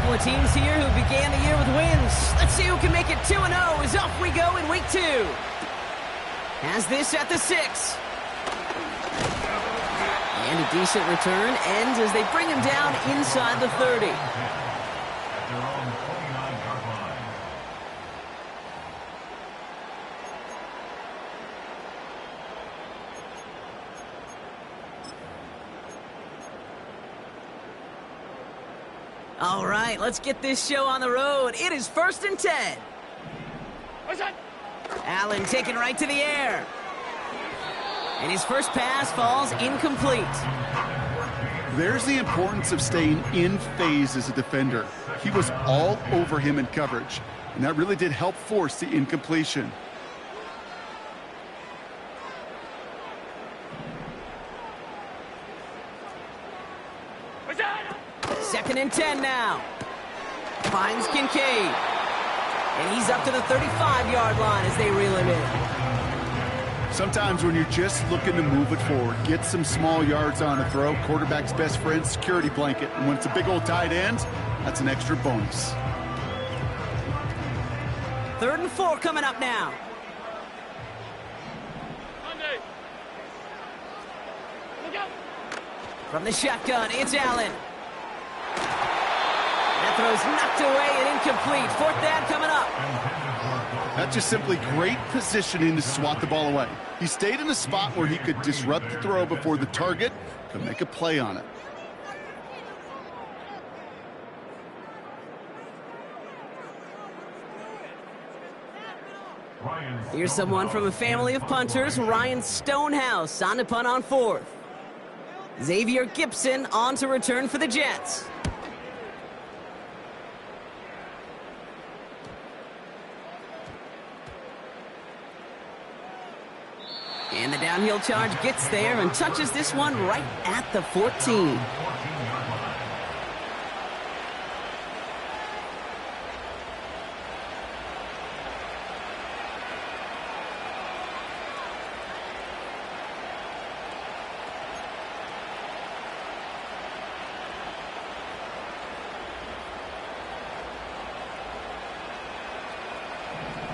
couple of teams here who began the year with wins. Let's see who can make it 2-0 as off we go in week 2. Has this at the 6. And a decent return ends as they bring him down inside the 30. All right, let's get this show on the road. It is 1st and 10. Allen taken right to the air. And his first pass falls incomplete. There's the importance of staying in phase as a defender. He was all over him in coverage, and that really did help force the incompletion. Second and 10 now. Finds Kincaid. And he's up to the 35-yard line as they reel him in. Sometimes when you're just looking to move it forward, get some small yards on a throw, quarterback's best friend, security blanket. And when it's a big old tight end, that's an extra bonus. 3rd and 4 coming up now. From the shotgun, it's Allen. That throw's knocked away and incomplete. 4th down coming up. That's just simply great positioning to swat the ball away. He stayed in a spot where he could disrupt the throw before the target could make a play on it. Here's someone from a family of punters, Ryan Stonehouse, on to punt on 4th. Xavier Gipson on to return for the Jets. And the downhill charge gets there and touches this one right at the 14.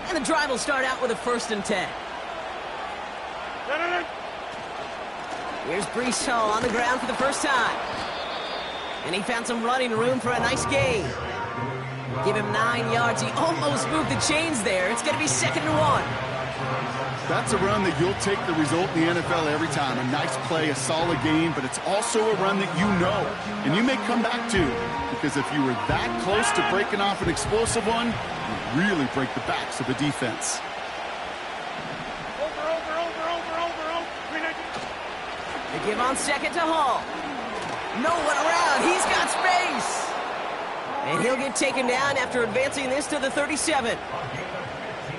And the drive will start out with a 1st and 10. Here's Breece Hall on the ground for the first time. And he found some running room for a nice gain. Give him 9 yards. He almost moved the chains there. It's going to be 2nd and 1. That's a run that you'll take the result in the NFL every time. A nice play, a solid game, but it's also a run that you know, and you may come back to, because if you were that close to breaking off an explosive one, you really break the backs of a defense. They give on 2nd to Hall. No one around. He's got space. And he'll get taken down after advancing this to the 37.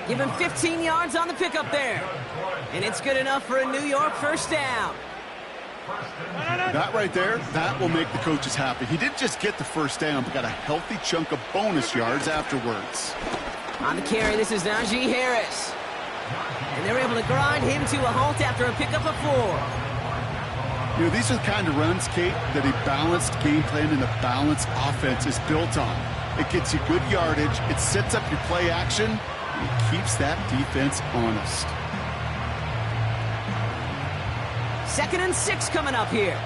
Give him 15 yards on the pickup there. And it's good enough for a New York 1st down. That right there, that will make the coaches happy. He didn't just get the 1st down, but got a healthy chunk of bonus yards afterwards. On the carry, this is Najee Harris. And they're able to grind him to a halt after a pickup of 4. You know, these are the kind of runs, Kate, that a balanced game plan and a balanced offense is built on. It gets you good yardage, it sets up your play action, and it keeps that defense honest. 2nd and 6 coming up here.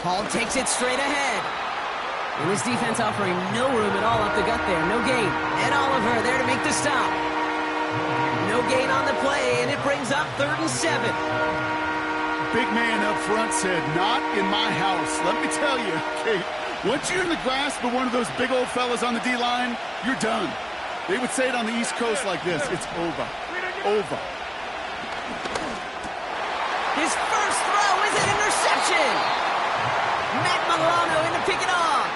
Hall takes it straight ahead. And this defense offering no room at all up the gut there. No gain. Ed Oliver there to make the stop. No gain on the play, and it brings up 3rd and 7. Big man up front said, not in my house. Let me tell you, Kate, once you're in the grasp of one of those big old fellas on the D-line, you're done. They would say it on the East Coast like this, it's over. Over. His first throw is an interception. Matt Milano in to pick it off.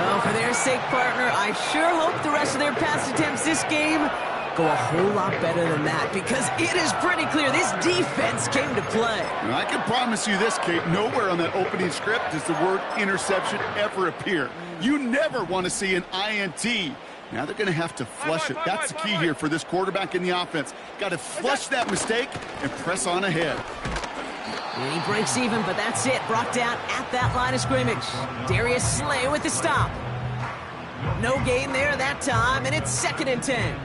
Well, for their sake, partner, I sure hope the rest of their pass attempts this game go a whole lot better than that, because it is pretty clear this defense came to play. And I can promise you this, Kate, nowhere on that opening script does the word interception ever appear. You never want to see an INT. Now they're going to have to flush it. That's the key here for this quarterback in the offense. Got to flush that mistake and press on ahead. And he breaks even, but that's it. Brought down at that line of scrimmage. Darius Slay with the stop. No gain there that time, and it's 2nd and 10.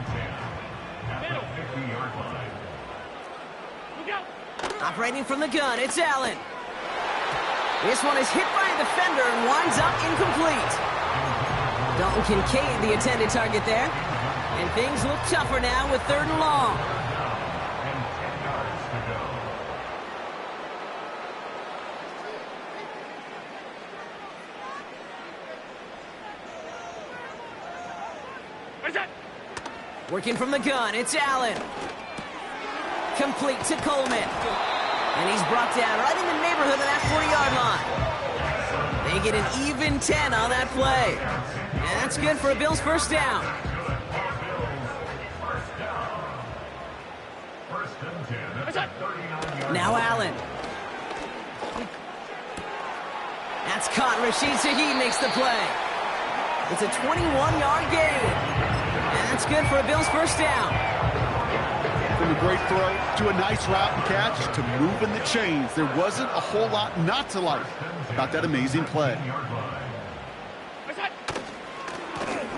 Operating from the gun, it's Allen. This one is hit by a defender and winds up incomplete. Dalton Kincaid, the intended target there. And things look tougher now with 3rd and long. Working from the gun, it's Allen. Complete to Coleman. And he's brought down right in the neighborhood of that 40-yard line. They get an even 10 on that play. And that's good for a Bills first down. Now Allen. That's caught. Rashid Shaheed makes the play. It's a 21-yard gain. And that's good for a Bills first down. From a great throw to a nice route and catch to moving the chains. There wasn't a whole lot not to like about that amazing play.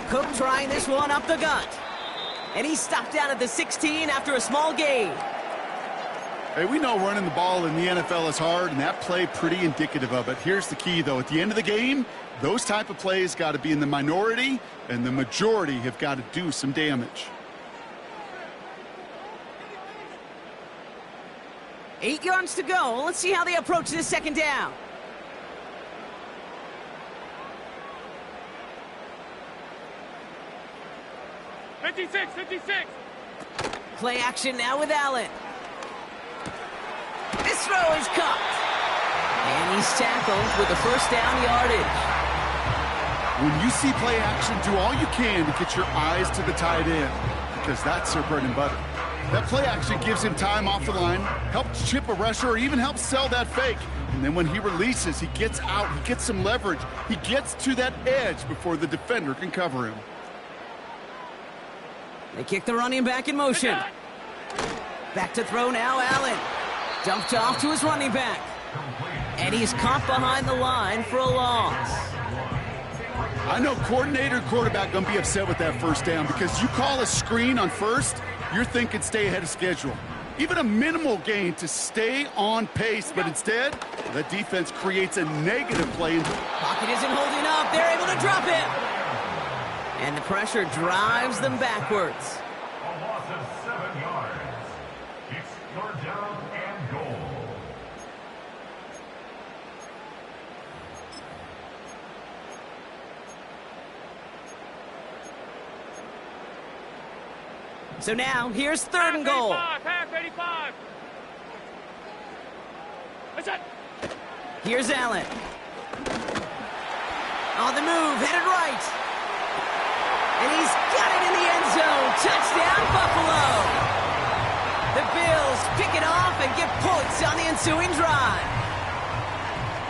Cook trying this one up the gut. And he's stopped down at the 16 after a small gain. Hey, we know running the ball in the NFL is hard, and that play pretty indicative of it. Here's the key, though. At the end of the game, those type of plays got to be in the minority, and the majority have got to do some damage. 8 yards to go. Let's see how they approach this 2nd down. '56. Play action now with Allen. This throw is caught. And he's tackled with the first down yardage. When you see play action, do all you can to get your eyes to the tight end, because that's their bread and butter. That play action gives him time off the line, helps chip a rusher, or even helps sell that fake. And then when he releases, he gets out, he gets some leverage. He gets to that edge before the defender can cover him. They kick the running back in motion. Back to throw now, Allen. Dumped off to his running back. And he's caught behind the line for a loss. I know coordinator and quarterback going to be upset with that first down, because you call a screen on first, you're thinking stay ahead of schedule. Even a minimal gain to stay on pace, but instead, the defense creates a negative play. Pocket isn't holding up. They're able to drop it. And the pressure drives them backwards. A loss of 7 yards. It's 3rd down and goal. So now, here's 3rd and goal. Half 85. Here's Allen. On the move, headed right. And he's got it in the end zone. Touchdown, Buffalo. The Bills pick it off and get points on the ensuing drive.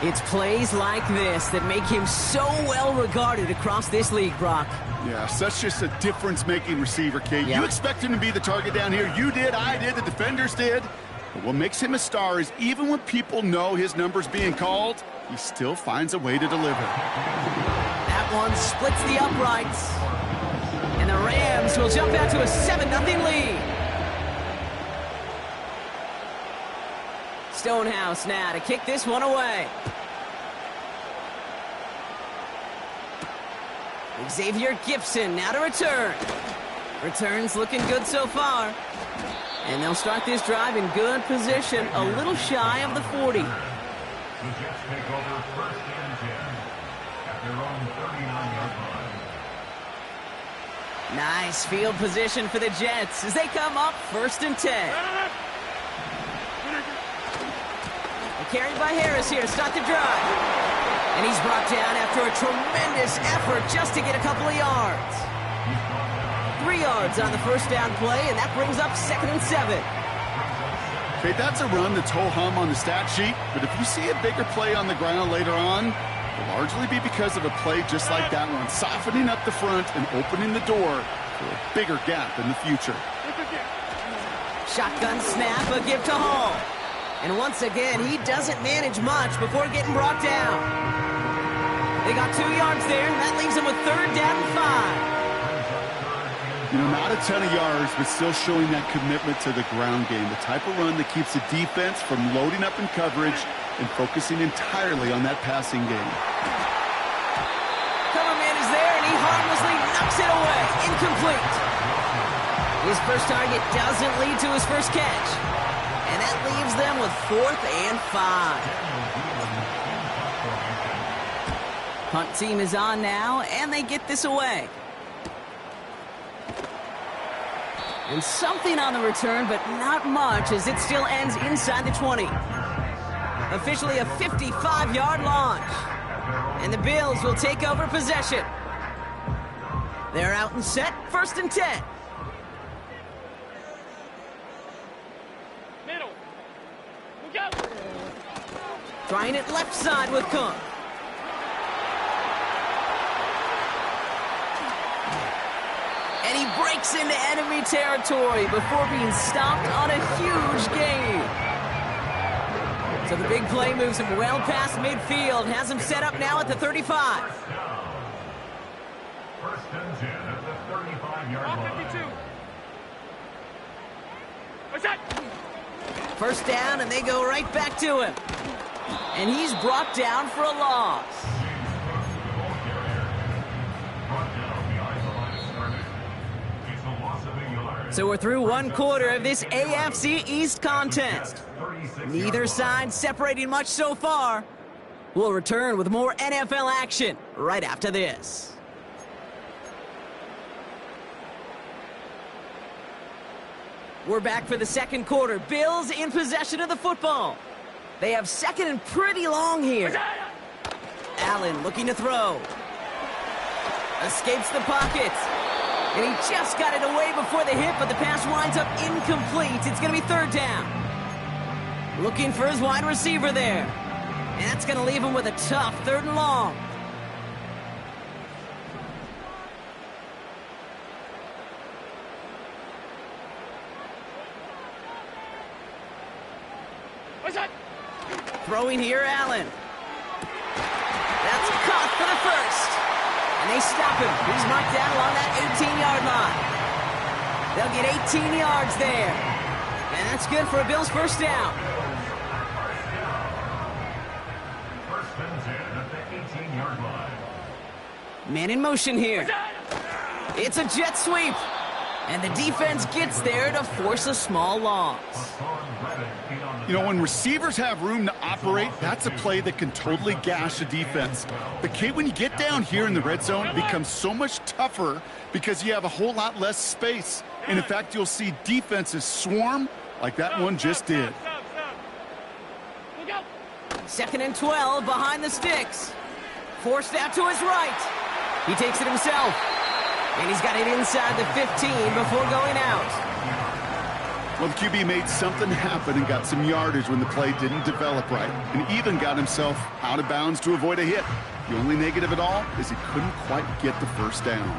It's plays like this that make him so well regarded across this league, Brock. Yeah, such just a difference-making receiver, Kate. Yeah. You expect him to be the target down here. You did, I did, the defenders did. But what makes him a star is even when people know his number's being called, he still finds a way to deliver. That one splits the uprights. And the Rams will jump out to a 7-0 lead. Stonehouse now to kick this one away. Xavier Gipson now to return. Returns looking good so far. And they'll start this drive in good position, a little shy of the 40. The Jets take over 1st and 10 at their own 39-yard line. Nice field position for the Jets as they come up 1st and 10. Carried by Harris here to start the drive. And he's brought down after a tremendous effort just to get a couple of yards. 3 yards on the first down play, and that brings up 2nd and 7. Okay, that's a run that's ho-hum on the stat sheet, but if you see a bigger play on the ground later on, it'll largely be because of a play just like that one, softening up the front and opening the door for a bigger gap in the future. Shotgun snap, a give to Hall. And once again, he doesn't manage much before getting brought down. They got 2 yards there, and that leaves them with 3rd down and 5. You know, not a ton of yards, but still showing that commitment to the ground game. The type of run that keeps the defense from loading up in coverage and focusing entirely on that passing game. Cover man is there, and he harmlessly knocks it away. Incomplete. His first target doesn't lead to his first catch. And that leaves them with 4th and 5. Punt team is on now, and they get this away. And something on the return, but not much, as it still ends inside the 20. Officially a 55-yard launch. And the Bills will take over possession. They're out and set, 1st and 10. Middle. Look out. Trying it left side with Cook. And he breaks into enemy territory before being stopped on a huge gain. So the big play moves him well past midfield, has him set up now at the 35. 1st and 10 at the 35-yard line. 52. What's that? 1st down, and they go right back to him. And he's brought down for a loss. So we're through 1 quarter of this AFC East contest. Neither side separating much so far. We'll return with more NFL action right after this. We're back for the 2nd quarter. Bills in possession of the football. They have 2nd and pretty long here. Allen looking to throw. Escapes the pocket. And he just got it away before the hit, but the pass winds up incomplete. It's going to be 3rd down. Looking for his wide receiver there. And that's going to leave him with a tough 3rd and long. What's that? Throwing here, Allen. That's caught for the 1st. And they stop him. He's marked down along that 18-yard line. They'll get 18 yards there. And that's good for a Bills 1st down. 1st and 10 at the 18-yard line. Man in motion here. It's a jet sweep. And the defense gets there to force a small loss. You know, when receivers have room to operate, that's a play that can totally gash a defense. But, Kate, when you get down here in the red zone, it becomes so much tougher because you have a whole lot less space. And, in fact, you'll see defenses swarm like that one just did. Look out. 2nd and 12 behind the sticks. Forced out to his right. He takes it himself. And he's got it inside the 15 before going out. Well, the QB made something happen and got some yardage when the play didn't develop right, and even got himself out of bounds to avoid a hit. The only negative at all is he couldn't quite get the 1st down.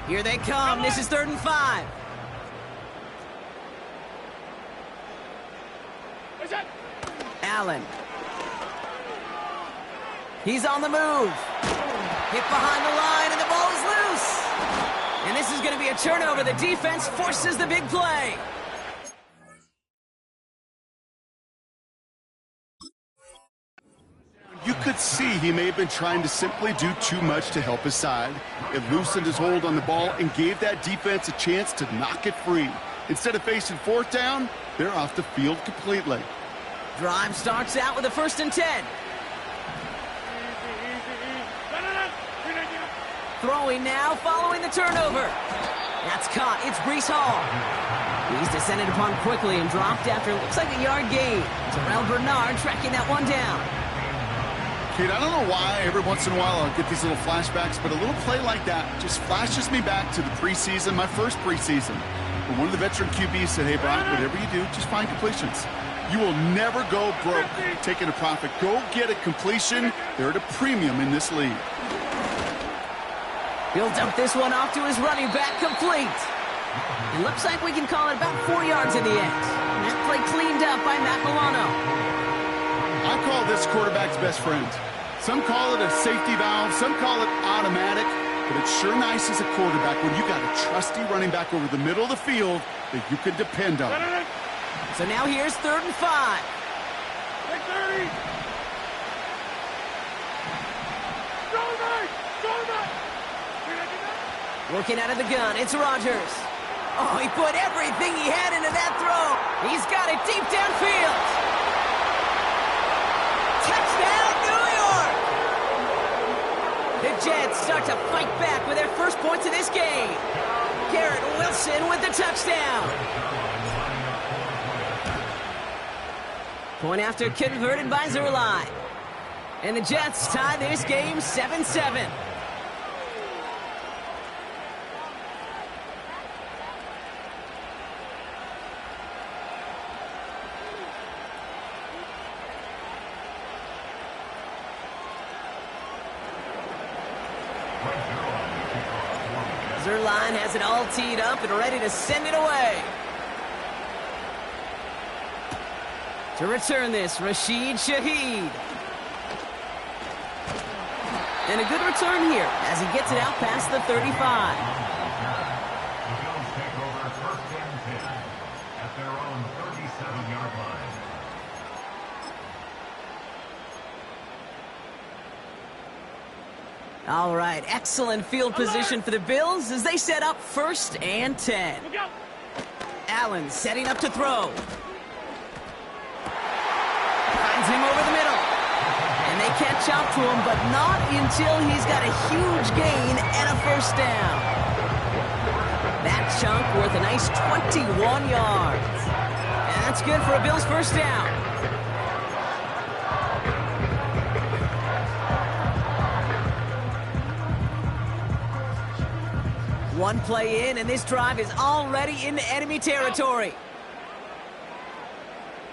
Here they come. This is 3rd and 5. What's that? Allen. He's on the move. Hit behind the line, and the ball is loose. And this is going to be a turnover. The defense forces the big play. You could see he may have been trying to simply do too much to help his side. It loosened his hold on the ball and gave that defense a chance to knock it free. Instead of facing 4th down, they're off the field completely. Drive starts out with a 1st and 10. Throwing now, following the turnover. That's caught. It's Breece Hall. He's descended upon quickly and dropped after looks like a yard gain. Terrell Bernard tracking that one down. Kate, I don't know why every once in a while I'll get these little flashbacks, but a little play like that just flashes me back to the preseason, my first preseason. When one of the veteran QBs said, hey, Brock, whatever you do, just find completions. You will never go broke taking a profit. Go get a completion. They're at a premium in this league. He'll dump this one off to his running back, complete. It looks like we can call it about 4 yards in the end. And that play cleaned up by Matt Milano. I call this quarterback's best friend. Some call it a safety valve, some call it automatic, but it's sure nice as a quarterback when you got a trusty running back over the middle of the field that you can depend on. So now here's 3rd and 5. Take 30. Go back! Go back! Working out of the gun, it's Rodgers. Oh, he put everything he had into that throw. He's got it deep downfield. Touchdown, New York! The Jets start to fight back with their first points of this game. Garrett Wilson with the touchdown. Point after converted by Zuerlein. And the Jets tie this game 7-7. Zuerlein has it all teed up and ready to send it away. To return this, Rashid Shaheed. And a good return here as he gets it out past the 35. The Bills take over 1st and 10 at their own 37-yard line. All right, excellent field position for the Bills as they set up 1st and 10. Look out! Allen setting up to throw. Finds him over the middle. And they catch up to him, but not until he's got a huge gain and a 1st down. That chunk worth a nice 21 yards. And that's good for a Bills 1st down. One play in, and this drive is already in enemy territory.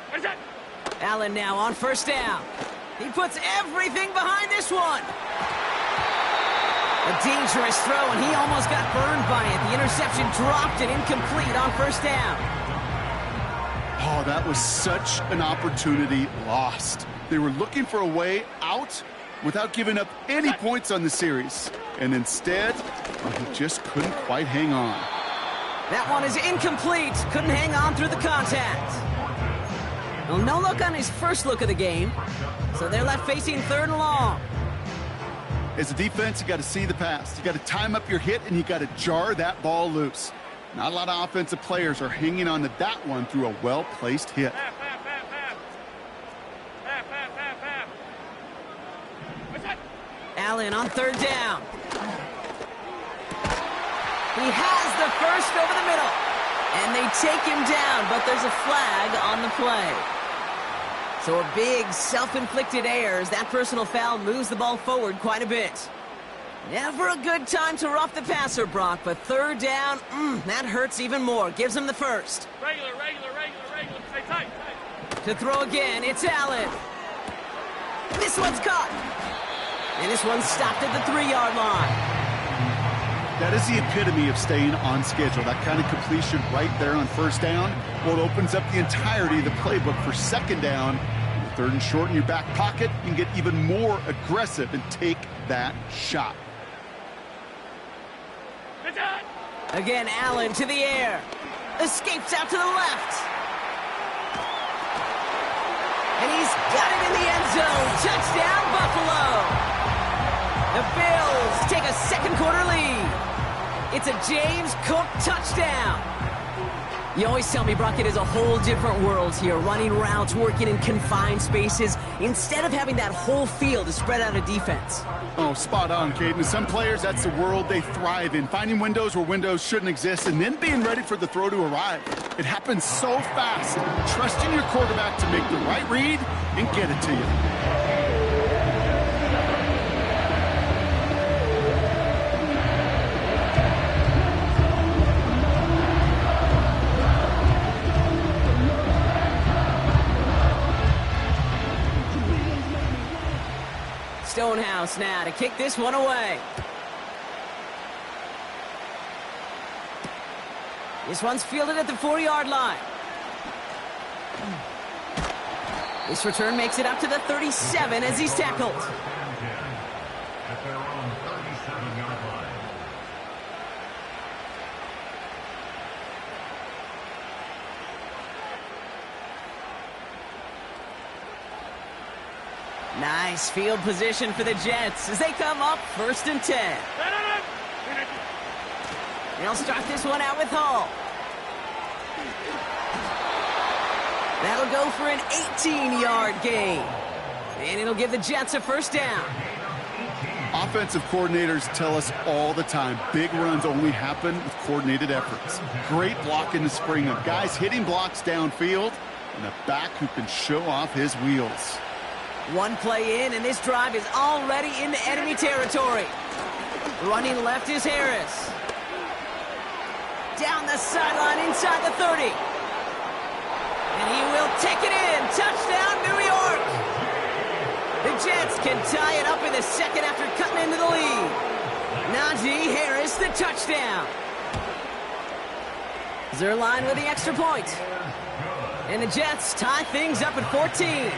What is that? Allen now on 1st down. He puts everything behind this one. A dangerous throw, and he almost got burned by it. The interception dropped it incomplete on 1st down. Oh, that was such an opportunity lost. They were looking for a way out without giving up any points on the series. And instead, he just couldn't quite hang on. That one is incomplete. Couldn't hang on through the contact. Well, no look on his first look of the game. So they're left facing 3rd and long. As a defense, you got to see the pass. You got to time up your hit, and you got to jar that ball loose. Not a lot of offensive players are hanging on to that one through a well-placed hit. Half. What's that? Allen on 3rd down. He has the 1st over the middle. And they take him down, but there's a flag on the play. So a big self-inflicted error as that personal foul moves the ball forward quite a bit. Never a good time to rough the passer, Brock, but 3rd down, that hurts even more. Gives him the 1st. Regular. Stay tight. To throw again, it's Allen. This one's caught. And this one's stopped at the 3-yard line. That is the epitome of staying on schedule. That kind of completion right there on 1st down. Well, it opens up the entirety of the playbook for 2nd down. 3rd and short in your back pocket, you can get even more aggressive and take that shot. Again, Allen to the air. Escapes out to the left. And he's got it in the end zone. Touchdown, Buffalo. The Bills take a 2nd quarter lead. It's a James Cook touchdown. You always tell me, Brock, it is a whole different world here, running routes, working in confined spaces, instead of having that whole field to spread out a defense. Oh, spot on, Caden. Some players, that's the world they thrive in, finding windows where windows shouldn't exist, and then being ready for the throw to arrive. It happens so fast. Trusting your quarterback to make the right read and get it to you. Stonehouse now to kick this one away. This one's fielded at the 4-yard line. This return makes it up to the 37 as he's tackled. At their own 37-yard line. Nice field position for the Jets as they come up 1st and 10. They'll start this one out with Hall. That'll go for an 18-yard gain. And it'll give the Jets a 1st down. Offensive coordinators tell us all the time, big runs only happen with coordinated efforts. Great block in the spring of guys hitting blocks downfield and a back who can show off his wheels. One play in, and this drive is already into enemy territory. Running left is Harris. Down the sideline inside the 30. And he will take it in. Touchdown, New York. The Jets can tie it up in the second after cutting into the lead. Najee Harris, the touchdown. Zuerlein with the extra point. And the Jets tie things up at 14.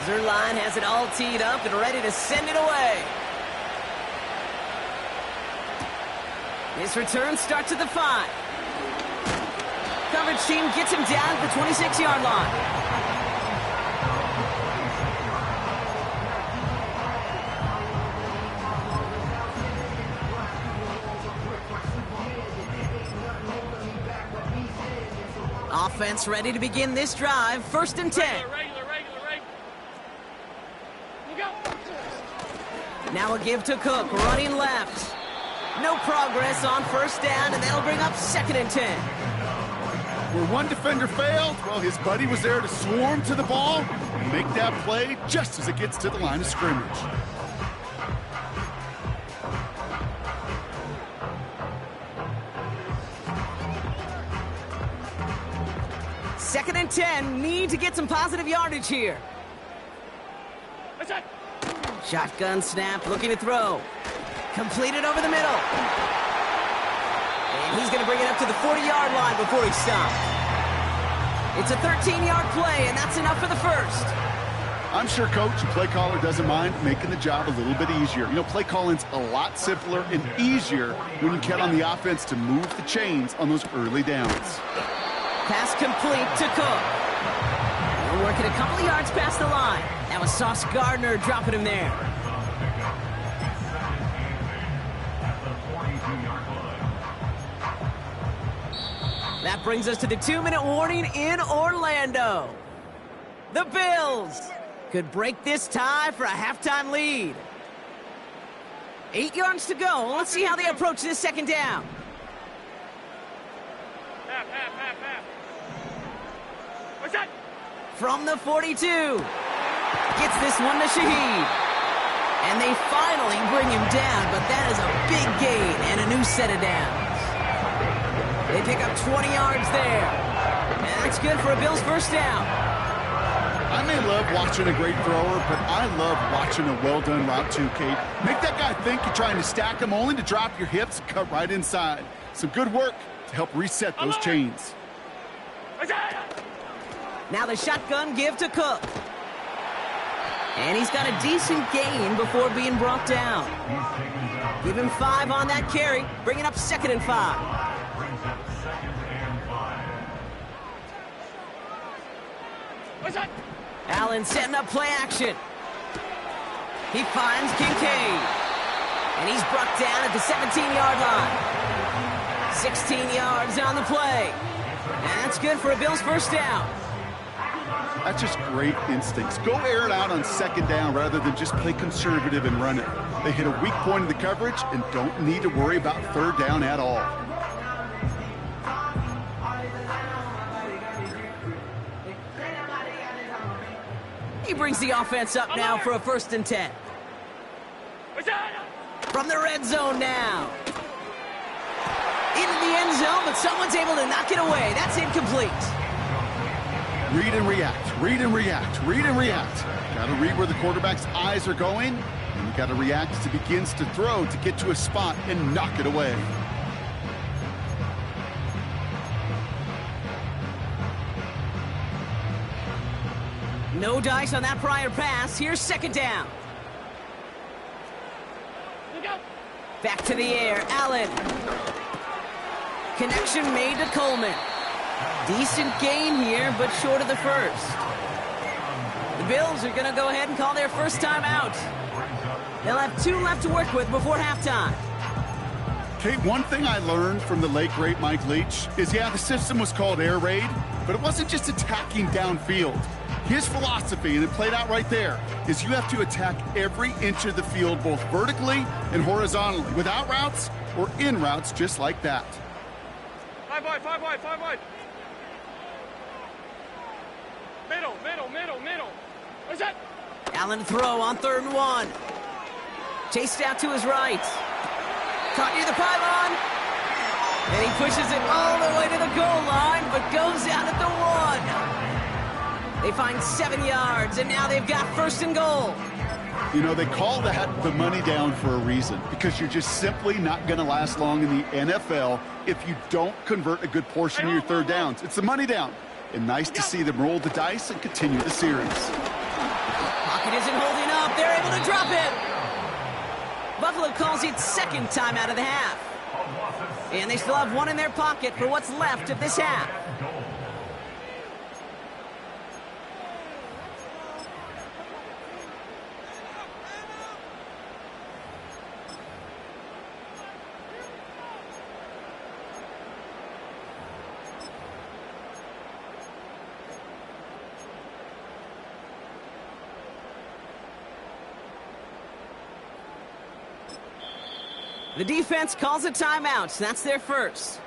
Zuerlein has it all teed up and ready to send it away. His return starts at the 5. Coverage team gets him down at the 26-yard line. Offense ready to begin this drive. 1st and 10. Regular. Look out. Now a give to Cook, running left. No progress on 1st down, and that'll bring up 2nd and 10. Where one defender failed, well, his buddy was there to swarm to the ball and make that play just as it gets to the line of scrimmage. Second and 10, need to get some positive yardage here. Shotgun snap, looking to throw. Completed over the middle. And he's going to bring it up to the 40-yard line before he stops. It's a 13-yard play, and that's enough for the 1st. I'm sure coach and play caller doesn't mind making the job a little bit easier. You know, play calling's a lot simpler and easier when you count on the offense to move the chains on those early downs. Pass complete to Cook. We're working a couple of yards past the line. That was Sauce Gardner dropping him there. That brings us to the 2-minute warning in Orlando. The Bills could break this tie for a halftime lead. 8 yards to go. Let's see how they approach this 2nd down. Half. What's that? From the 42. Gets this one to Shaheed. And they finally bring him down, but that is a big gain and a new set of downs. They pick up 20 yards there. And that's good for a Bills 1st down. I may love watching a great thrower, but I love watching a well-done route too, Kate. Make that guy think you're trying to stack him only to drop your hips and cut right inside. Some good work to help reset those chains. Now the shotgun give to Cook. And he's got a decent gain before being brought down. Give him 5 on that carry, bringing up 2nd and 5. Allen setting up play action. He finds Kincaid. And he's brought down at the 17-yard line. 16 yards on the play. And that's good for a Bills 1st down. That's just great instincts. Go air it out on 2nd down rather than just play conservative and run it. They hit a weak point in the coverage and don't need to worry about 3rd down at all. He brings the offense up now for a 1st and 10. From the red zone now. Into the end zone, but someone's able to knock it away. That's incomplete. Read and react, read and react, read and react. Got to read where the quarterback's eyes are going, and you got to react as he begins to throw to get to a spot and knock it away. No dice on that prior pass. Here's second down. Back to the air, Allen. Connection made to Coleman. Decent gain here, but short of the first. The Bills are going to go ahead and call their first timeout. They'll have 2 left to work with before halftime. Kate, one thing I learned from the late, great Mike Leach is, yeah, the system was called air raid, but it wasn't just attacking downfield. His philosophy, and it played out right there, is you have to attack every inch of the field, both vertically and horizontally, without routes or in routes just like that. 5 wide, 5 wide, 5 wide. Middle. Where's that? Allen throw on 3rd and 1. Chased out to his right. Caught near the pylon. And he pushes it all the way to the goal line, but goes out at the 1. They find 7 yards, and now they've got 1st and goal. You know, they call that the money down for a reason, because you're just simply not going to last long in the NFL if you don't convert a good portion of your 3rd downs. It's the money down. And nice to see them roll the dice and continue the series. Pocket isn't holding up. They're able to drop it. Buffalo calls it 2nd time out of the half. And they still have 1 in their pocket for what's left of this half. The defense calls a timeout. That's their first.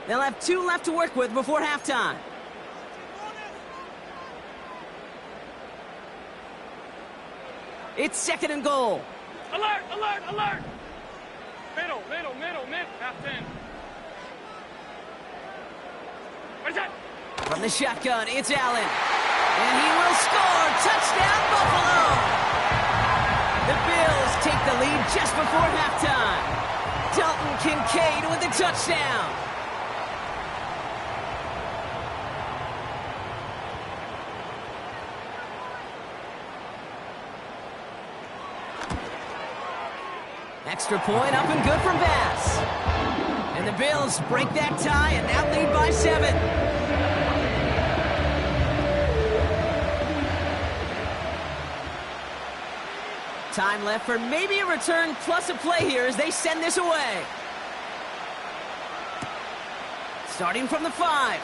They'll have 2 left to work with before halftime. It's 2nd and goal. Alert! Middle. Half 10. Where's that? From the shotgun, it's Allen. And he will score. Touchdown, Buffalo! The Bills take the lead just before halftime. Dalton Kincaid with the touchdown. Extra point up and good from Bass. And the Bills break that tie and now lead by 7. Time left for maybe a return plus a play here as they send this away. Starting from the 5.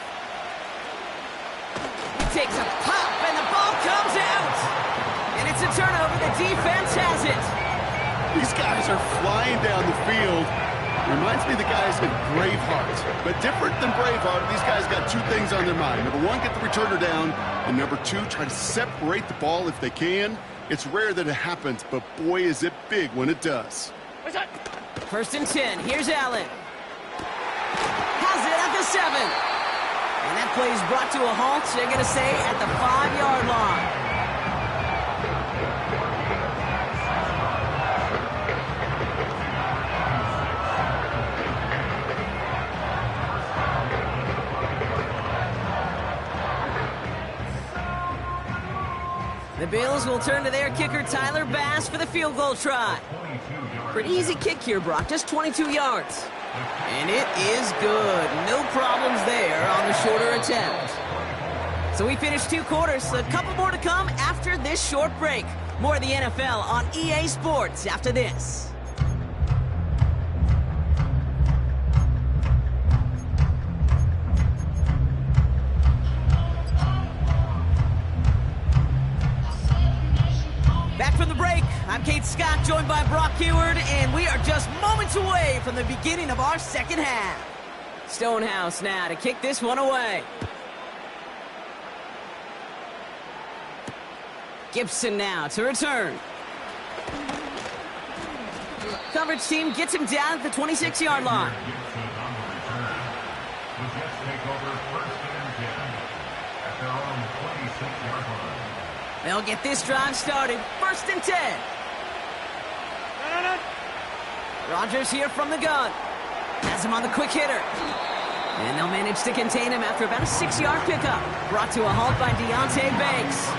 He takes a pop and the ball comes out. And it's a turnover. The defense has it. These guys are flying down the field. Reminds me of the guys in Braveheart. But different than Braveheart, these guys got 2 things on their mind. Number 1, get the returner down. And number 2, try to separate the ball if they can. It's rare that it happens, but boy, is it big when it does. Where's that? 1st and 10. Here's Allen. Has it at the 7. And that play is brought to a halt, they're going to say, at the 5-yard line. The Bills will turn to their kicker, Tyler Bass, for the field goal try. Pretty easy kick here, Brock, just 22 yards. And it is good. No problems there on the shorter attempt. So we finished 2 quarters. A couple more to come after this short break. More of the NFL on EA Sports after this. Back from the break, I'm Kate Scott, joined by Brock Huard, and we are just moments away from the beginning of our second half. Stonehouse now to kick this one away. Gibson now to return. Coverage team gets him down at the 26-yard line. The Jets take over 1st and 10 at their own 6-yard line. They'll get this drive started. 1st and 10. Rodgers here from the gun. Has him on the quick hitter. And they'll manage to contain him after about a 6-yard pickup. Brought to a halt by Deonte Banks.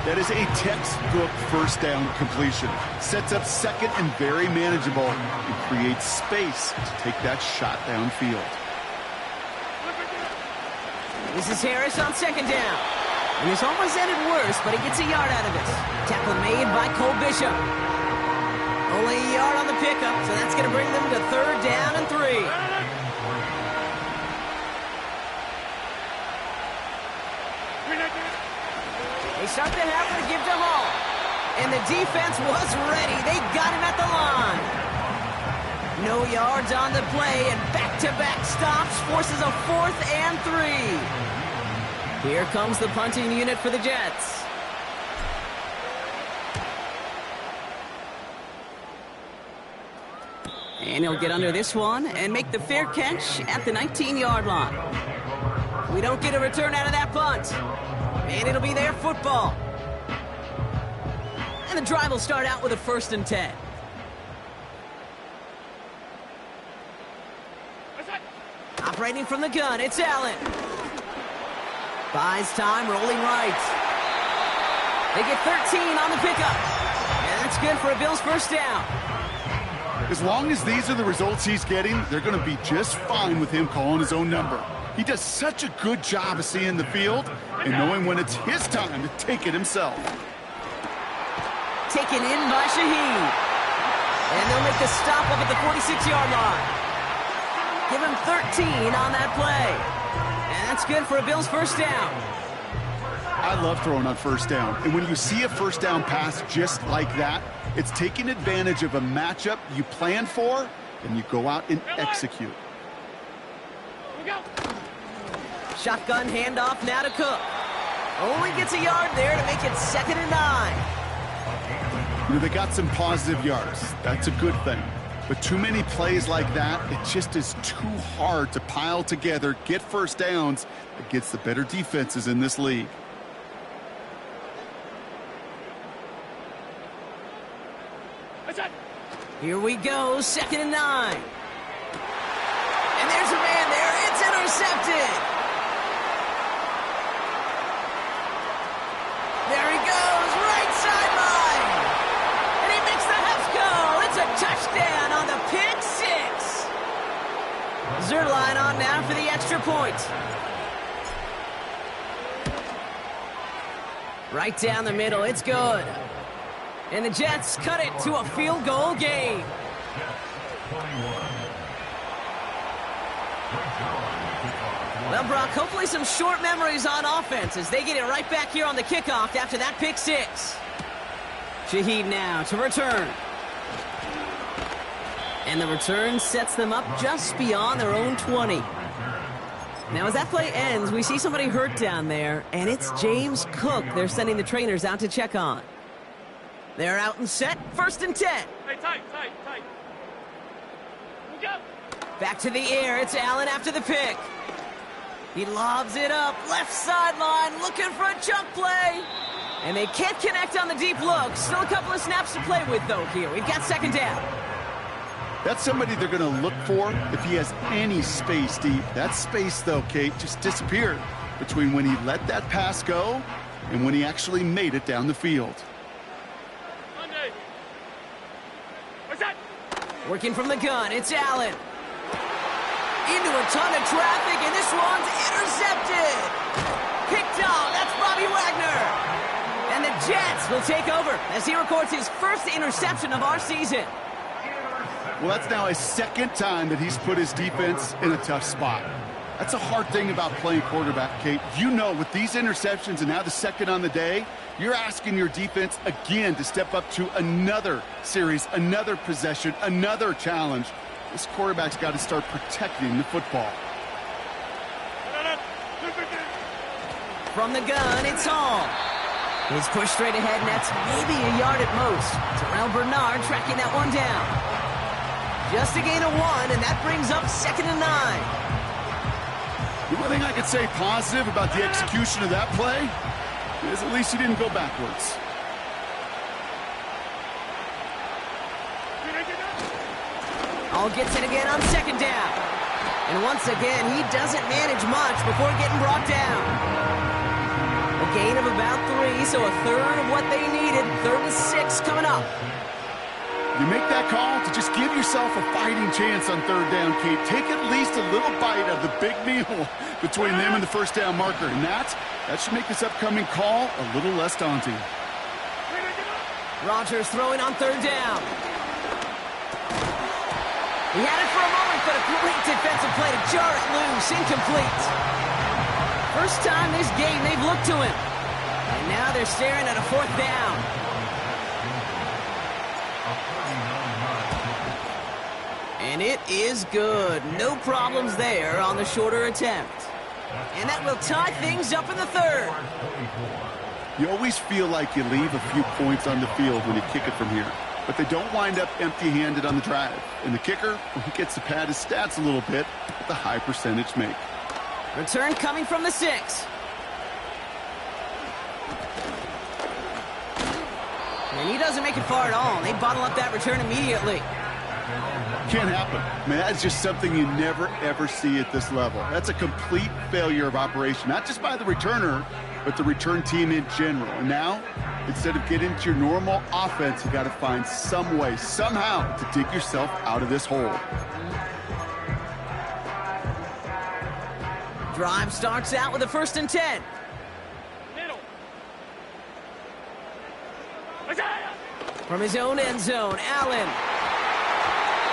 That is a textbook first down completion. Sets up second and very manageable and creates space to take that shot downfield. This is Harris on 2nd down. And this almost ended worse, but he gets a yard out of it. Tackle made by Cole Bishop. Only a yard on the pickup, so that's going to bring them to 3rd down and 3. They start the half with a give to Hall. And the defense was ready. They got him at the line. No yards on the play, and back-to-back stops forces a 4th and 3. Here comes the punting unit for the Jets. And he'll get under this one and make the fair catch at the 19-yard line. We don't get a return out of that punt. And it'll be their football. And the drive will start out with a 1st and 10. Operating from the gun, it's Allen. Buys time, rolling right. They get 13 on the pickup. And that's good for a Bills 1st down. As long as these are the results he's getting, they're going to be just fine with him calling his own number. He does such a good job of seeing the field and knowing when it's his time to take it himself. Taken in by Shaheed. And they'll make the stop up at the 46-yard line. Give him 13 on that play. And that's good for a Bills 1st down. I love throwing on 1st down. And when you see a 1st down pass just like that, it's taking advantage of a matchup you plan for, and you go out and execute. Shotgun handoff now to Cook. Only gets a yard there to make it 2nd and 9. You know, they got some positive yards. That's a good thing. But too many plays like that, it just is too hard to pile together, get 1st downs against the better defenses in this league. Here we go, 2nd and 9. And there's a man there. It's intercepted. There he goes, right sideline. And he makes the Hefco. It's a touchdown on the pick 6. Zerline on now for the extra point. Right down the middle, it's good. And the Jets cut it to a field goal game. Well, Brock, hopefully some short memories on offense as they get it right back here on the kickoff after that pick 6. Shaheed now to return. And the return sets them up just beyond their own 20. Now, as that play ends, we see somebody hurt down there, and it's James Cook they're sending the trainers out to check on. They're out and set, 1st and 10. Hey, tight. We go. Back to the air, it's Allen after the pick. He lobs it up, left sideline, looking for a chunk play. And they can't connect on the deep look. Still a couple of snaps to play with, though, here. We've got 2nd down. That's somebody they're going to look for if he has any space deep. That space, though, Kate, just disappeared between when he let that pass go and when he actually made it down the field. Monday. What's that? Working from the gun, it's Allen. Into a ton of traffic, and this one's intercepted. Picked off, that's Bobby Wagner. And the Jets will take over as he records his 1st interception of our season. Well, that's now his 2nd time that he's put his defense in a tough spot. That's a hard thing about playing quarterback, Kate. You know, with these interceptions and now the 2nd on the day, you're asking your defense again to step up to another series, another possession, another challenge. This quarterback's got to start protecting the football. From the gun, it's Hall. His push straight ahead nets maybe a yard at most. Terrell Bernard tracking that one down. Just a gain of 1, and that brings up 2nd and 9. The only thing I could say positive about the execution of that play is at least he didn't go backwards. All gets it again on second down. And once again, he doesn't manage much before getting brought down. A gain of about 3, so a third of what they needed. 3rd and 6 coming up. You make that call to just give yourself a fighting chance on 3rd down, Kate. Take at least a little bite of the big meal between them and the first down marker. And that should make this upcoming call a little less daunting. Rodgers throwing on 3rd down. He had it for a moment, but a great defensive play to jar it loose. Incomplete. First time this game they've looked to him. And now they're staring at a 4th down. And it is good. No problems there on the shorter attempt. And that will tie things up in the 3rd. You always feel like you leave a few points on the field when you kick it from here. But they don't wind up empty-handed on the drive. And the kicker, well, he gets to pad his stats a little bit with the high percentage make. Return coming from the 6. And he doesn't make it far at all. They bottle up that return immediately. Can't happen. I mean, that's just something you never, ever see at this level. That's a complete failure of operation, not just by the returner, but the return team in general. And now, instead of getting into your normal offense, you got to find some way, somehow, to dig yourself out of this hole. Drive starts out with a 1st and 10. Middle. From his own end zone, Allen.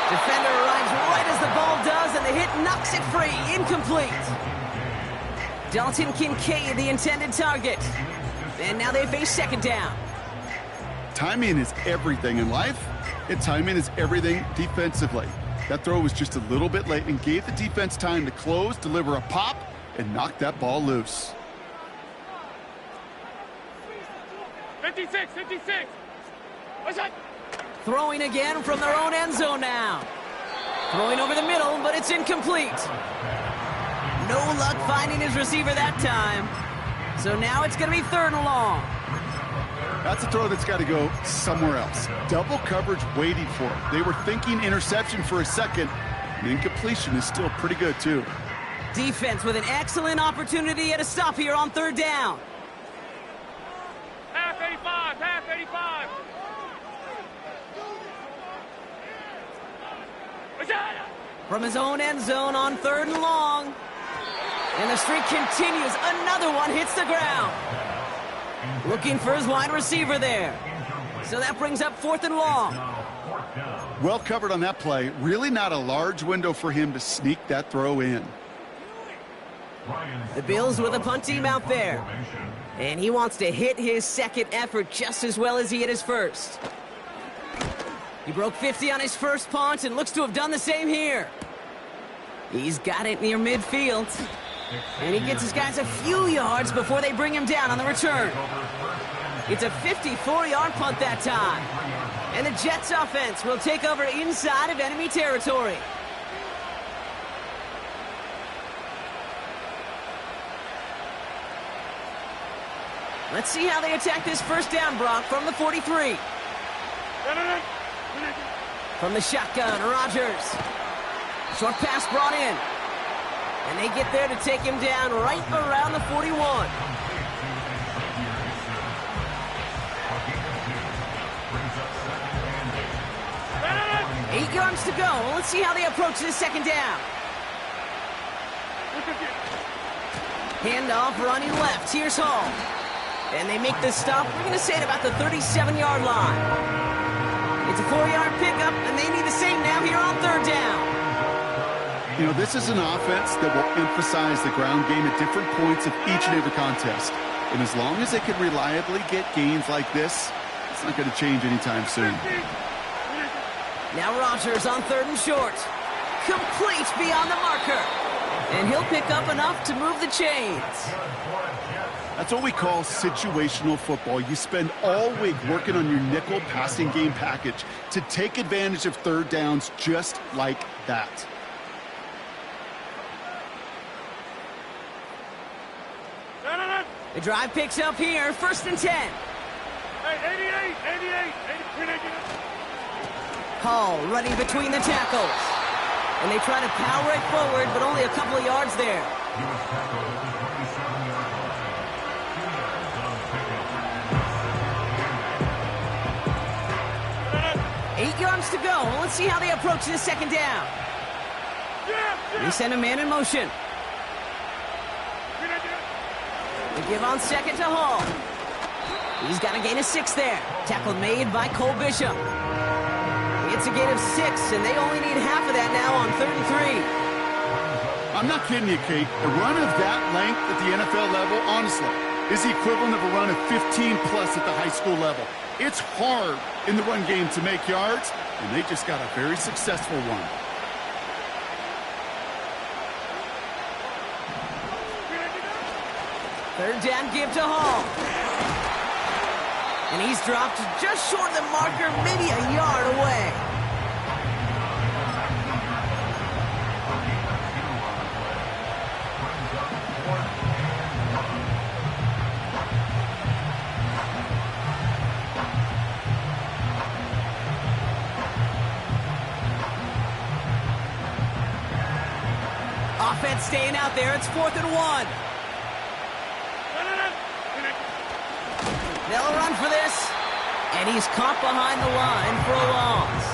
Defender arrives right as the ball does, and the hit knocks it free. Incomplete. Dalton Kincaid, the intended target. And now they face 2nd down. Timing is everything in life, and timing is everything defensively. That throw was just a little bit late and gave the defense time to close, deliver a pop, and knock that ball loose. 56, 56. What's that? Throwing again from their own end zone now. Throwing over the middle, but it's incomplete. No luck finding his receiver that time. So now it's going to be 3rd and long. That's a throw that's got to go somewhere else. Double coverage waiting for it. They were thinking interception for a second. The incompletion is still pretty good, too. Defense with an excellent opportunity at a stop here on 3rd down. Half 85, half 85. What's that? From his own end zone on 3rd and long. And the streak continues. Another one hits the ground. Looking for his wide receiver there. So that brings up 4th and long. Well covered on that play. Really not a large window for him to sneak that throw in. The Bills with a punt team out there. And he wants to hit his 2nd effort just as well as he hit his 1st. He broke 50 on his 1st punt and looks to have done the same here. He's got it near midfield. And he gets his guys a few yards before they bring him down on the return. It's a 54-yard punt that time. And the Jets offense will take over inside of enemy territory. Let's see how they attack this 1st down, Brock, from the 43. From the shotgun, Rodgers. Short pass brought in. And they get there to take him down right around the 41. Eight yards to go. Well, let's see how they approach this 2nd down. Handoff running left. Here's Hall. And they make the stop. We're going to say at about the 37-yard line. It's a 4-yard pickup, and they need the same now here on 3rd down. You know, this is an offense that will emphasize the ground game at different points of each and every contest. And as long as they can reliably get gains like this, it's not going to change anytime soon. Now Rodgers on 3rd and short. Complete beyond the marker. And he'll pick up enough to move the chains. That's what we call situational football. You spend all week working on your nickel passing game package to take advantage of 3rd downs just like that. The drive picks up here, 1st and 10. Hey, 88. Hall running between the tackles. And they try to power it forward, but only a couple of yards there. He was tackled at the 27-yard line. 2 yards on pickup. 8 yards to go. Let's see how they approach this 2nd down. They send a man in motion. They give on 2nd to Hall. He's got a gain of 6 there. Tackle made by Cole Bishop. It's a gain of 6, and they only need half of that now on 3rd and 3. I'm not kidding you, Kate. A run of that length at the NFL level, honestly, is the equivalent of a run of 15-plus at the high school level. It's hard in the run game to make yards, and they just got a very successful one. Third down give to Hall. And he's dropped just short of the marker, maybe a yard away. Offense staying out there. It's 4th and 1. They'll run for this. And he's caught behind the line for a loss.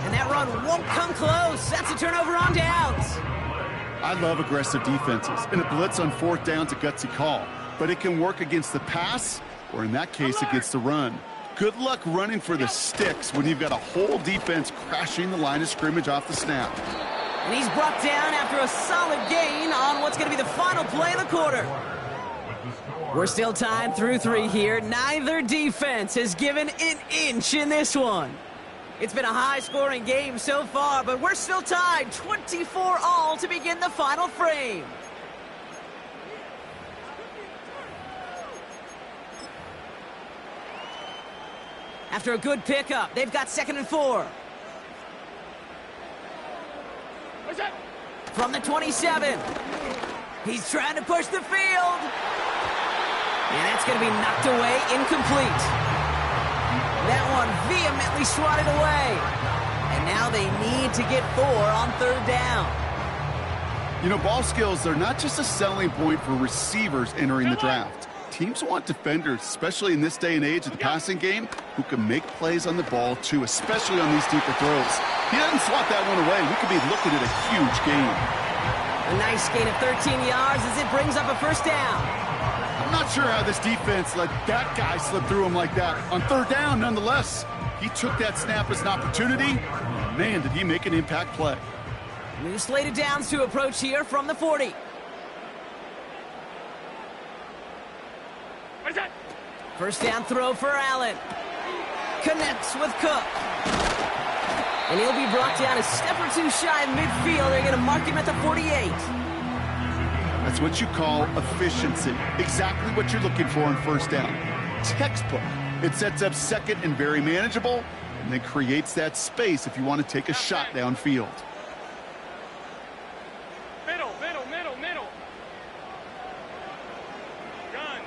And that run won't come close. That's a turnover on downs. I love aggressive defenses, and a blitz on 4th down's a gutsy call. But it can work against the pass, or in that case, against the run. Good luck running for the sticks when you've got a whole defense crashing the line of scrimmage off the snap. And he's brought down after a solid gain on what's going to be the final play of the quarter. We're still tied through 3 here. Neither defense has given an inch in this one. It's been a high-scoring game so far, but we're still tied 24-all to begin the final frame. After a good pickup, they've got 2nd and 4. From the 27. He's trying to push the field. And that's going to be knocked away, incomplete. That one vehemently swatted away. And now they need to get 4 on 3rd down. You know, ball skills are not just a selling point for receivers entering the draft. Teams want defenders, especially in this day and age of the passing game, who can make plays on the ball, too, especially on these deeper throws. He doesn't swat that one away. We could be looking at a huge gain. A nice gain of 13 yards as it brings up a 1st down. I'm not sure how this defense let that guy slip through him like that. On 3rd down, nonetheless, he took that snap as an opportunity. Man, did he make an impact play. New slate of downs to approach here from the 40. First down throw for Allen. Connects with Cook. And he'll be brought down a step or 2 shy of midfield. They're going to mark him at the 48. That's what you call efficiency. Exactly what you're looking for on 1st down. Textbook. It sets up 2nd and very manageable, and then creates that space if you want to take a shot downfield. Middle. Gun.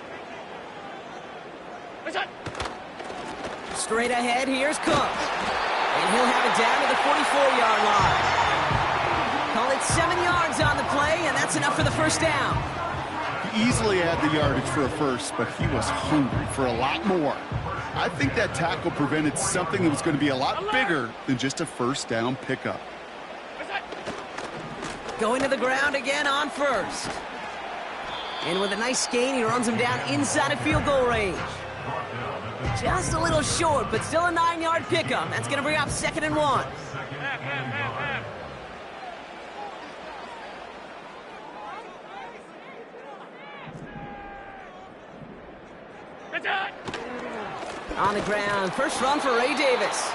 Straight ahead, here's Cook. And he'll have it down to the 44-yard line. Call it 7 yards on the play, and that's enough for the 1st down. He easily had the yardage for a first, but he was hungry for a lot more. I think that tackle prevented something that was going to be a lot bigger than just a 1st down pickup. Going to the ground again on 1st. And with a nice gain, he runs him down inside of field goal range. Just a little short, but still a 9-yard pickup. That's going to bring up 2nd and 1. On the ground, first run for Ray Davis.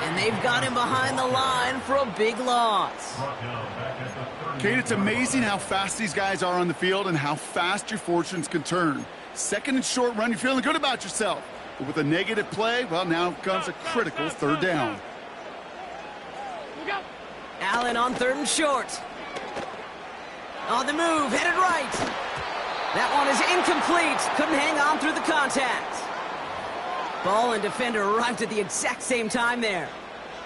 And they've got him behind the line for a big loss. Kate, it's amazing how fast these guys are on the field and how fast your fortunes can turn. 2nd and short run, you're feeling good about yourself. But with a negative play, well, now comes a critical 3rd down. Allen on 3rd and short. On the move, headed right. That one is incomplete. Couldn't hang on through the contact. Ball and defender arrived at the exact same time there.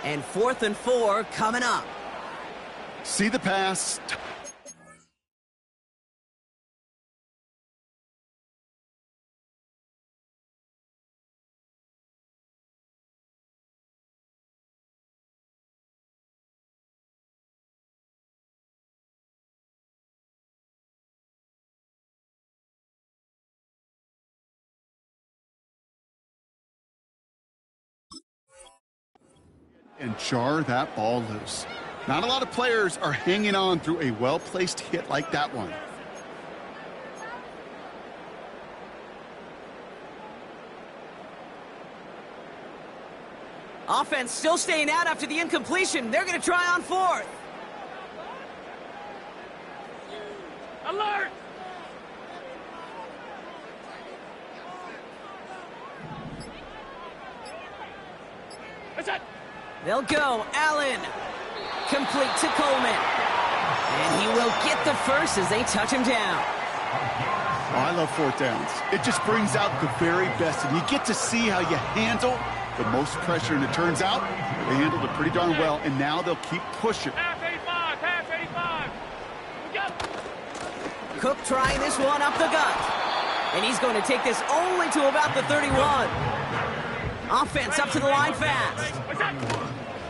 And 4th and 4 coming up. See the pass. And jar that ball loose. Not a lot of players are hanging on through a well-placed hit like that one. Offense still staying out after the incompletion. They're going to try on 4th. Alert! What's that? They'll go. Allen. Complete to Coleman. And he will get the first as they touch him down. Oh, I love 4th downs. It just brings out the very best, and you get to see how you handle the most pressure, and it turns out they handled it pretty darn well, and now they'll keep pushing. Half 85, half 85. We go. Cook trying this one up the gut. And he's going to take this only to about the 31. Offense up to the line fast. What's that?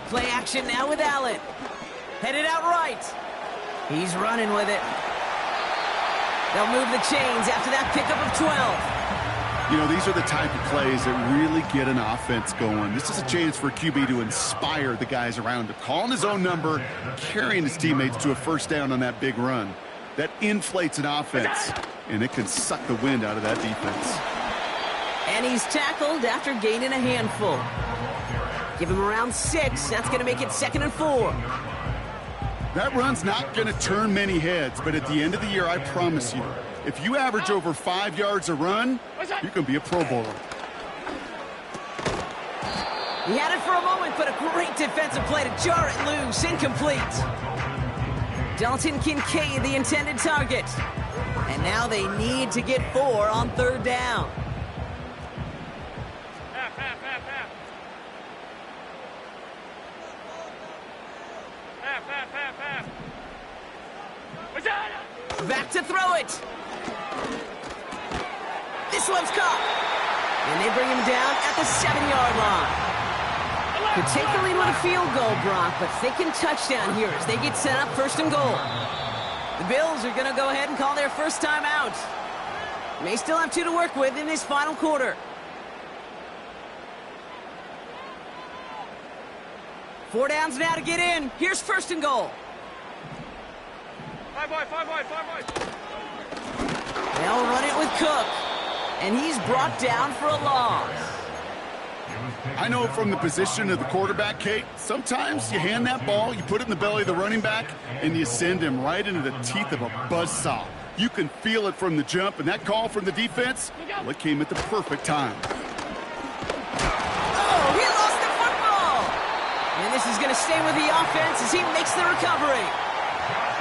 Play action now with Allen. Headed out right. He's running with it. They'll move the chains after that pickup of 12. You know, these are the type of plays that really get an offense going. This is a chance for a QB to inspire the guys around him. Calling his own number, carrying his teammates to a 1st down on that big run. That inflates an offense, and it can suck the wind out of that defense. And he's tackled after gaining a handful. Give him around 6. That's going to make it 2nd and 4. That run's not going to turn many heads, but at the end of the year, I promise you, if you average over 5 yards a run, you're going to be a Pro Bowler. He had it for a moment, but a great defensive play to jar it loose. Incomplete. Dalton Kincaid, the intended target. And now they need to get 4 on 3rd down. Half, half, half, half. Half, half, half, half. What's that? Back to throw it. This one's caught. And they bring him down at the 7-yard line. Could take the lead with a field goal, Brock, but thinking touchdown here as they get set up 1st and goal. The Bills are going to go ahead and call their first time out. May still have 2 to work with in this final quarter. 4 downs now to get in. Here's 1st and goal. 5 wide, 5 wide, 5 wide. They'll run it with Cook. And he's brought down for a loss. I know from the position of the quarterback, Kate, sometimes you hand that ball, you put it in the belly of the running back, and you send him right into the teeth of a buzzsaw. You can feel it from the jump, and that call from the defense, well, it came at the perfect time. Oh, he lost the football! And this is going to stay with the offense as he makes the recovery.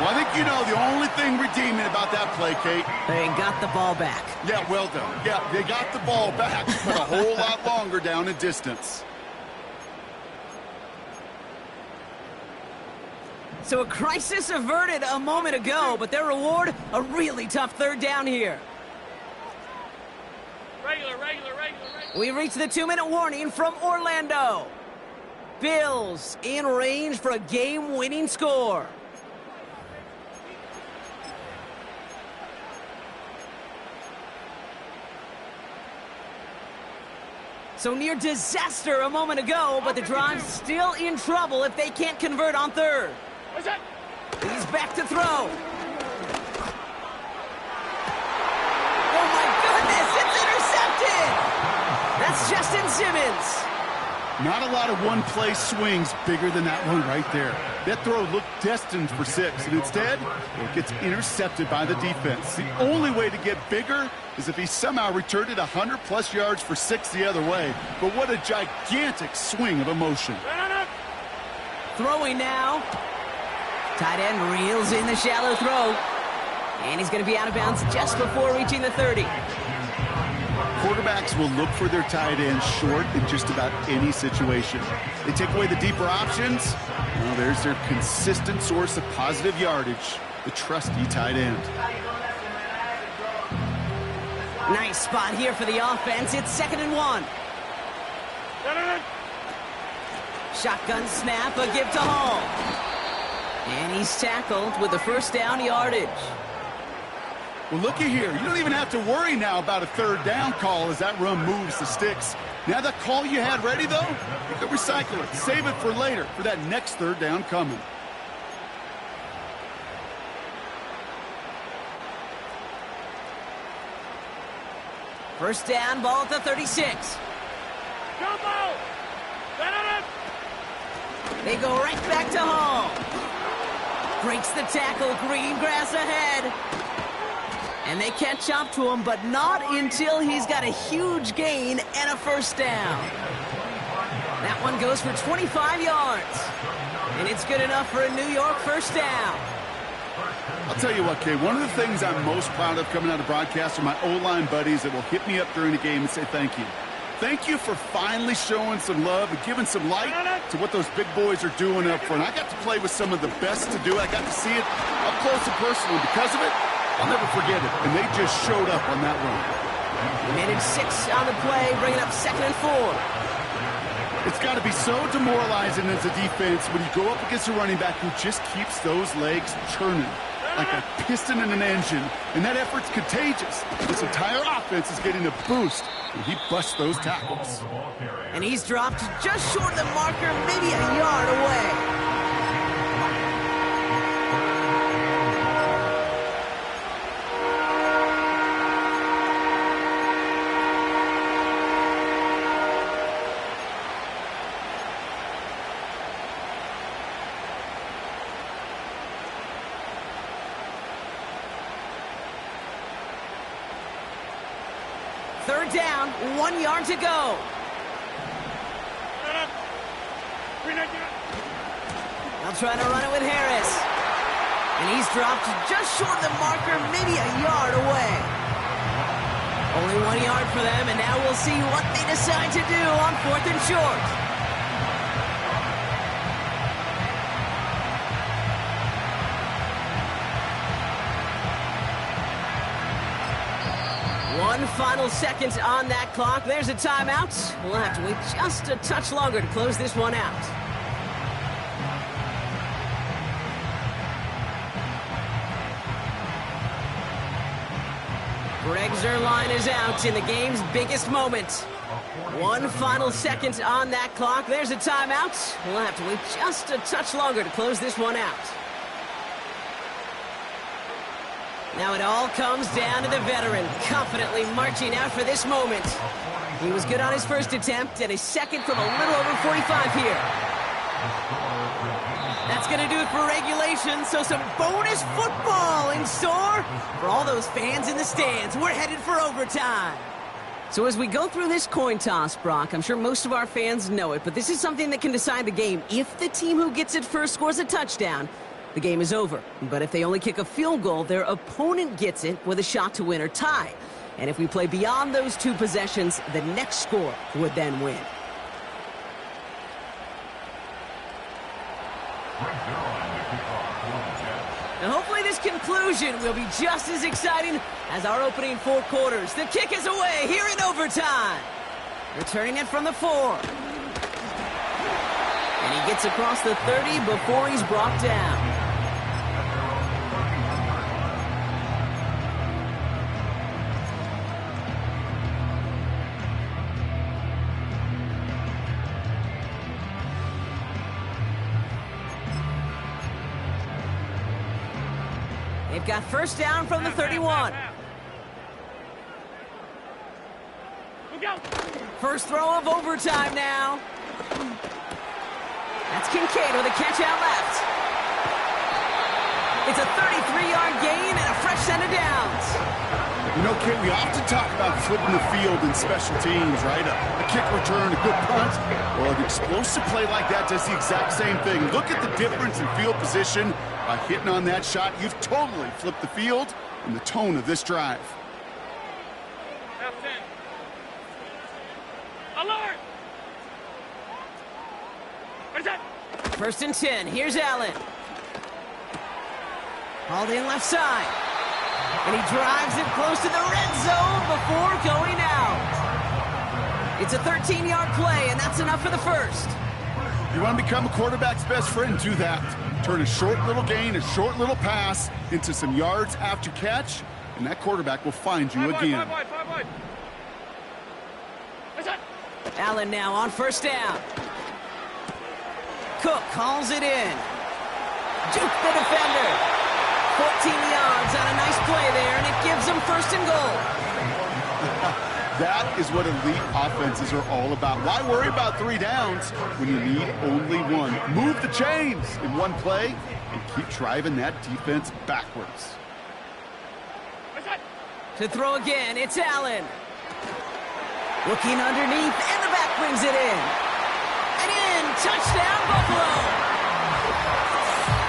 Well, I think you know the only thing redeeming about that play, Kate. They got the ball back. Yeah, well done. Yeah, they got the ball back, but a whole lot longer down in distance. So a crisis averted a moment ago, but their reward, a really tough 3rd down here. Regular. We reach the 2-minute warning from Orlando. Bills in range for a game-winning score. So near disaster a moment ago, but the drive's still in trouble if they can't convert on 3rd. What's that? He's back to throw. Oh my goodness, it's intercepted! That's Justin Simmons. Not a lot of one-play swings bigger than that one right there. That throw looked destined for 6, and instead, it gets intercepted by the defense. The only way to get bigger is if he somehow returned it 100-plus yards for 6 the other way. But what a gigantic swing of emotion. No. Throwing now. Tight end reels in the shallow throw. And he's going to be out of bounds just before reaching the 30. Quarterbacks will look for their tight end short in just about any situation. They take away the deeper options. Well, there's their consistent source of positive yardage, the trusty tight end. Nice spot here for the offense. It's 2nd and 1. Shotgun snap, a give to Hall. And he's tackled with the first down yardage. Well, looky here. You don't even have to worry now about a 3rd down call as that run moves the sticks. Now that call you had ready, though, you can recycle it. Save it for later for that next 3rd down coming. First down, ball at the 36. Jump out! They go right back to Hall. Breaks the tackle, green grass ahead. And they catch up to him, but not until he's got a huge gain and a first down. That one goes for 25 yards. And it's good enough for a New York first down. I'll tell you what, Kay, one of the things I'm most proud of coming out of broadcast are my O-line buddies that will hit me up during the game and say thank you. Thank you for finally showing some love and giving some light to what those big boys are doing up front. I got to play with some of the best to do it. I got to see it up close and personal. Because of it, I'll never forget it. And they just showed up on that run. He made it 6 on the play, bringing up 2nd and 4. It's got to be so demoralizing as a defense when you go up against a running back who just keeps those legs churning like a piston in an engine, and that effort's contagious. This entire offense is getting a boost when he busts those tackles. And he's dropped just short of the marker, maybe a yard away. Third down, 1 yard to go. They'll try to run it with Harris. And he's dropped just short of the marker, maybe a yard away. Only 1 yard for them, and now we'll see what they decide to do on 4th and short. One final second on that clock. There's a timeout. We'll have to wait just a touch longer to close this one out. Greg Zuerlein is out in the game's biggest moment. One final second on that clock. There's a timeout. We'll have to wait just a touch longer to close this one out. Now it all comes down to the veteran, confidently marching out for this moment. He was good on his first attempt, and a second from a little over 45 here. That's going to do it for regulation, so some bonus football in store for all those fans in the stands. We're headed for overtime. So as we go through this coin toss, Brock, I'm sure most of our fans know it, but this is something that can decide the game. If the team who gets it first scores a touchdown, the game is over. But if they only kick a field goal, their opponent gets it with a shot to win or tie. And if we play beyond those 2 possessions, the next score would then win. And hopefully this conclusion will be just as exciting as our opening 4 quarters. The kick is away here in overtime. Returning it from the 4. And he gets across the 30 before he's brought down. They've got first down from the 31. First throw of overtime now. That's Kincaid with a catch out left. It's a 33-yard gain and a fresh set of downs. You know, Kate, we often talk about flipping the field in special teams, right? A kick return, a good punt. Well, an explosive play like that does the exact same thing. Look at the difference in field position. By hitting on that shot, you've totally flipped the field and the tone of this drive. Half 10. Alert! Where's that? 1st and 10. Here's Allen. Hauled in left side. And he drives it close to the red zone before going out. It's a 13-yard play, and that's enough for the first. You want to become a quarterback's best friend, do that. Turn a short little gain, a short little pass into some yards after catch, and that quarterback will find you again. Five wide. Where's that? Allen now on 1st down. Cook calls it in. Juke the defender. 14 yards on a nice play there, and it gives them 1st and goal. That is what elite offenses are all about. Why worry about 3 downs when you need only 1? Move the chains in one play and keep driving that defense backwards. Where's that? To throw again, it's Allen. Looking underneath, and the back brings it in. And in, touchdown, Buffalo.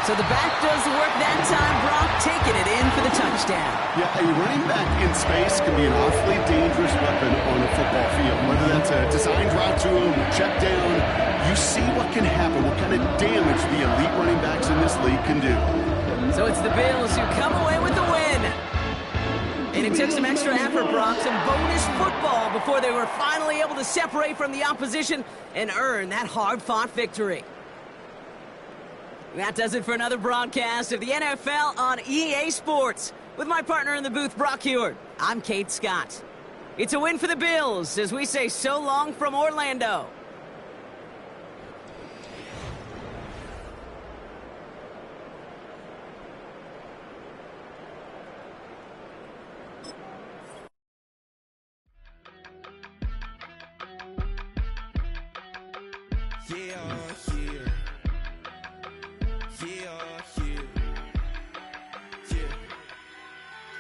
So the back does the work that time, Brock, taking it in for the touchdown. Yeah, a running back in space can be an awfully dangerous weapon on a football field. Whether that's a designed route to him, check down, you see what can happen, what kind of damage the elite running backs in this league can do. So it's the Bills who come away with the win. And it took some extra effort, Brock, some bonus football before they were finally able to separate from the opposition and earn that hard-fought victory. That does it for another broadcast of the NFL on EA Sports. With my partner in the booth, Brock Huard, I'm Kate Scott. It's a win for the Bills as we say so long from Orlando.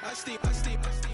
I stay.